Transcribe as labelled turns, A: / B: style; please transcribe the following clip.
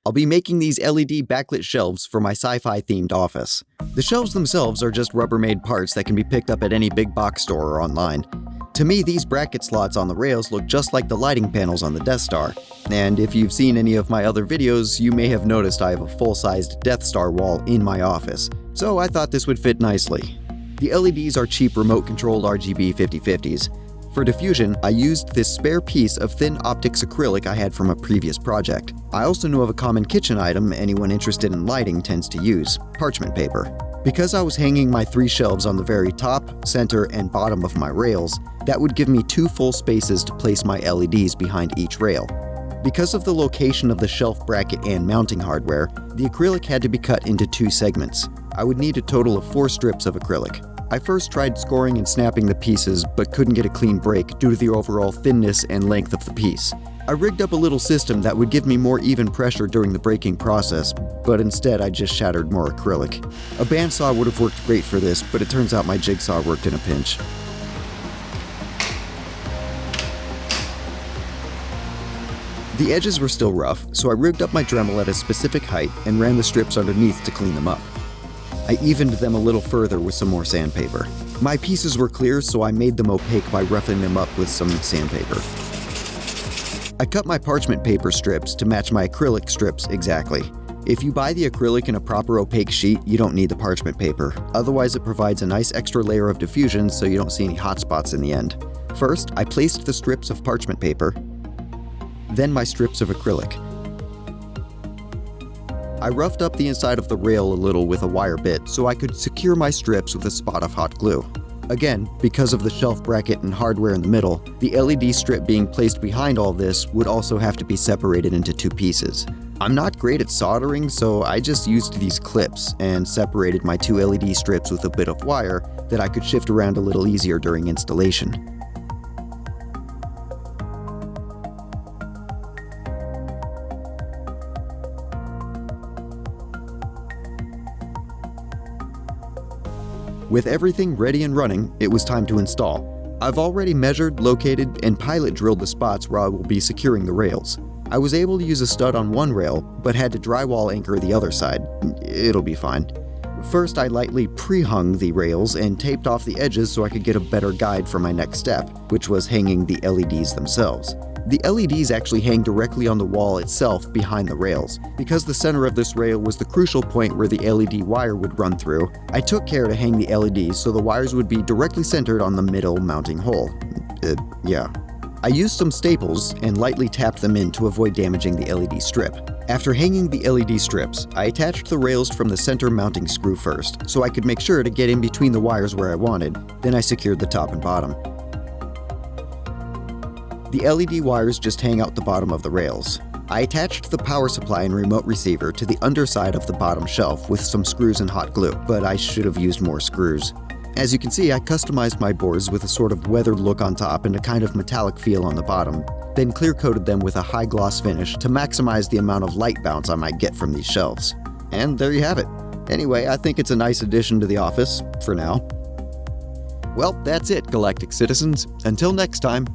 A: I'll be making these LED backlit shelves for my sci-fi themed office. The shelves themselves are just Rubbermaid parts that can be picked up at any big box store or online. To me, these bracket slots on the rails look just like the lighting panels on the Death Star. And if you've seen any of my other videos, you may have noticed I have a full-sized Death Star wall in my office. So I thought this would fit nicely. The LEDs are cheap remote-controlled RGB 5050s. For diffusion, I used this spare piece of thin optics acrylic I had from a previous project. I also knew of a common kitchen item anyone interested in lighting tends to use: parchment paper. Because I was hanging my 3 shelves on the very top, center, and bottom of my rails, that would give me 2 full spaces to place my LEDs behind each rail. Because of the location of the shelf bracket and mounting hardware, the acrylic had to be cut into 2 segments. I would need a total of 4 strips of acrylic. I first tried scoring and snapping the pieces, but couldn't get a clean break due to the overall thinness and length of the piece. I rigged up a little system that would give me more even pressure during the breaking process, but instead I just shattered more acrylic. A bandsaw would have worked great for this, but it turns out my jigsaw worked in a pinch. The edges were still rough, so I rigged up my Dremel at a specific height and ran the strips underneath to clean them up. I evened them a little further with some more sandpaper. My pieces were clear, so I made them opaque by roughing them up with some sandpaper. I cut my parchment paper strips to match my acrylic strips exactly. If you buy the acrylic in a proper opaque sheet, you don't need the parchment paper. Otherwise, it provides a nice extra layer of diffusion so you don't see any hot spots in the end. First, I placed the strips of parchment paper, then my strips of acrylic. I roughed up the inside of the rail a little with a wire bit so I could secure my strips with a spot of hot glue. Again, because of the shelf bracket and hardware in the middle, the LED strip being placed behind all this would also have to be separated into 2 pieces. I'm not great at soldering, so I just used these clips and separated my 2 LED strips with a bit of wire that I could shift around a little easier during installation. With everything ready and running, it was time to install. I've already measured, located, and pilot drilled the spots where I will be securing the rails. I was able to use a stud on one rail, but had to drywall anchor the other side. It'll be fine. First, I lightly pre-hung the rails and taped off the edges so I could get a better guide for my next step, which was hanging the LEDs themselves. The LEDs actually hang directly on the wall itself behind the rails. Because the center of this rail was the crucial point where the LED wire would run through, I took care to hang the LEDs so the wires would be directly centered on the middle mounting hole. I used some staples and lightly tapped them in to avoid damaging the LED strip. After hanging the LED strips, I attached the rails from the center mounting screw first, so I could make sure to get in between the wires where I wanted. Then I secured the top and bottom. The LED wires just hang out the bottom of the rails. I attached the power supply and remote receiver to the underside of the bottom shelf with some screws and hot glue, but I should have used more screws. As you can see, I customized my boards with a sort of weathered look on top and a kind of metallic feel on the bottom, then clear-coated them with a high gloss finish to maximize the amount of light bounce I might get from these shelves. And there you have it. Anyway, I think it's a nice addition to the office, for now. Well, that's it, galactic citizens. Until next time.